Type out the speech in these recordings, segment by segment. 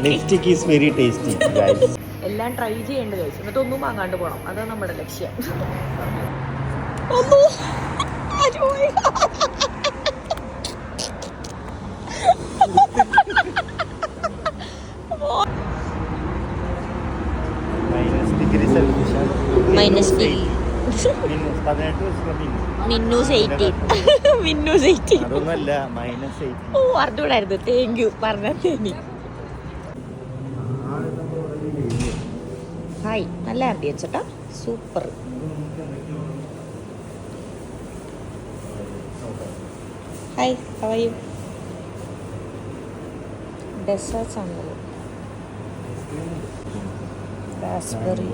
Lipstick is very tasty, guys. എല്ലാം try ചെയ്യേണ്ടത് കഴിച്ചു എന്നിട്ട് ഒന്നും വാങ്ങാണ്ട് പോകണം. അതാണ് നമ്മുടെ ലക്ഷ്യം. അറിഞ്ഞൂടായിരുന്നു. താങ്ക് യു പറഞ്ഞ. ഹായ്, നല്ല ആംബിയൻസ് കേട്ടോ, super. Hi, how are you? Deserts ആണല്ലോ. റാസ്ബെറി.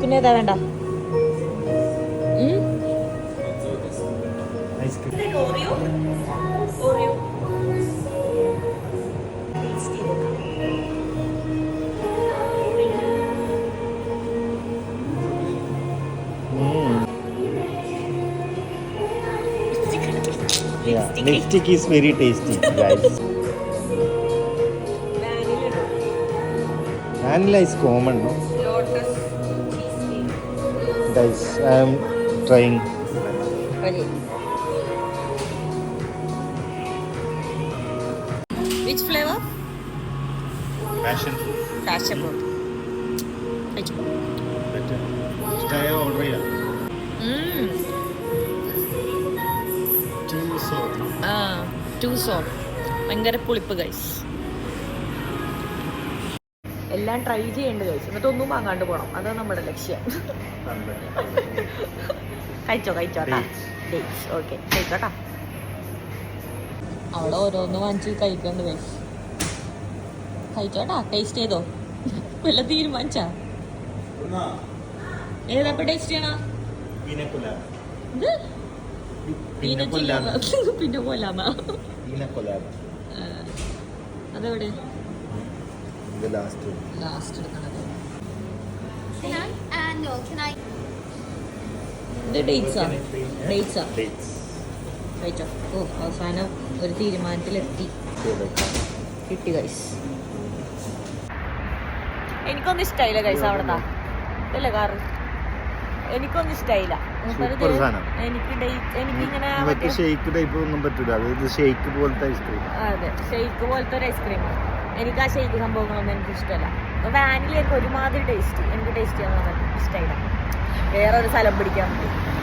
പിന്നെ ഏതാ വേണ്ട? Lipstick is very tasty, guys. Vanilla is common, no? Lotus cheesecake. Guys, I am trying. Ready? Which flavor? Passion fruit. Passion fruit. Better. Try order ya. Too sour. ഭയങ്കര പുളിപ്പ് guys. എല്ലാം try ചെയ്യേണ്ടത് കഴിച്ചു എന്നിട്ട് ഒന്നും വാങ്ങാണ്ട് പോകണം. അതാണ് നമ്മുടെ ലക്ഷ്യം. കഴിച്ചോട്ടാ. ഡേറ്റ്സ് ഓക്കെ, കഴിച്ചോട്ടാ. അവിടെ ഓരോന്ന് വാങ്ങിച്ച് കഴിക്കണ്ട് ഗൈസ്. കഴിച്ചോട്ടാ, ടേസ്റ്റ് ചെയ്തോ? വല്ല തീരുമാനിച്ചാ? ഏതാ ടേസ്റ്റ് ചെയ്യണ? പിന്നെ പോലാന്നാ? അതെവിടെ ലാസ്റ്റ് എടുക്കണത്? ഇത് ഡേറ്റ്സാ? കഴിച്ചോ? ഓ, അവസാനം ഒരു തീരുമാനത്തിലെത്തി. കിട്ടി ഗൈസ്. എനിക്കൊന്നും ഇഷ്ടമായില്ല ഗൈസ് അവിടത്താ. ഇതല്ലേ കാറ്? എനിക്കൊന്നും ഇഷ്ടമായില്ല. എനിക്കിങ്ങനെ ഷേക്ക് ടൈപ്പ് ഒന്നും പറ്റില്ല. ഷേക്ക് പോലത്തെ ഐസ്ക്രീം. അതെ, ഷേക്ക് പോലത്തെ ഒരു ഐസ്ക്രീമാണ്. എനിക്ക് ആ ഷേക്ക് സംഭവങ്ങളൊന്നും എനിക്ക് ഇഷ്ടമല്ല. അപ്പോൾ വാനില എനിക്ക് ഒരുമാതിരി ടേസ്റ്റ് ചെയ്യാൻ ഇഷ്ടമായില്ല. വേറൊരു സ്ഥലം പിടിക്കാൻ പറ്റും.